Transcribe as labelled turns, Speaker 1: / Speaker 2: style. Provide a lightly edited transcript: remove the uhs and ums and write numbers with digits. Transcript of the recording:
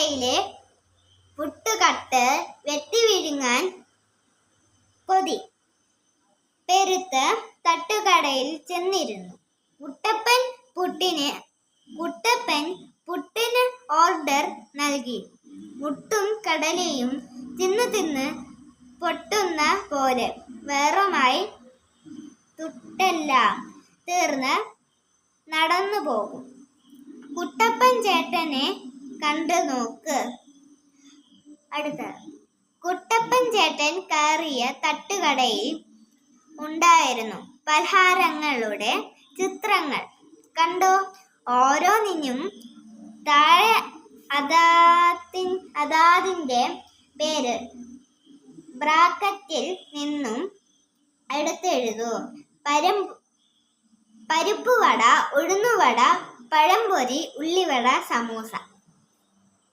Speaker 1: തട്ടുകടയിലെ പുട്ടുകട്ട് വെട്ടി വിഴുങ്ങാൻ കൊതി പെരുത്ത് തട്ടുകടയിൽ ചെന്നിരുന്നു. കുട്ടപ്പൻ പുട്ടിന് ഓർഡർ നൽകി. മുട്ടും കടലയും തിന്ന് പൊട്ടുന്ന പോലെ വേറുമായി തുട്ടെല്ലാം തീർന്ന് നടന്നു പോകും. കുട്ടപ്പൻ ചേട്ടനെ കണ്ടു നോക്ക്. കുട്ടപ്പൻ ചേട്ടൻ കയറിയ തട്ടുകടയിൽ ഉണ്ടായിരുന്നു പലഹാരങ്ങളുടെ ചിത്രങ്ങൾ. കണ്ടോ? ഓരോന്നിനും താഴെ അതാതിൻ്റെ പേര് ബ്രാക്കറ്റിൽ നിന്നും എടുത്തെഴുതൂ. പരിപ്പുവട, ഉഴുന്നുവട, പഴംപൊരി, ഉള്ളിവട, സമൂസ.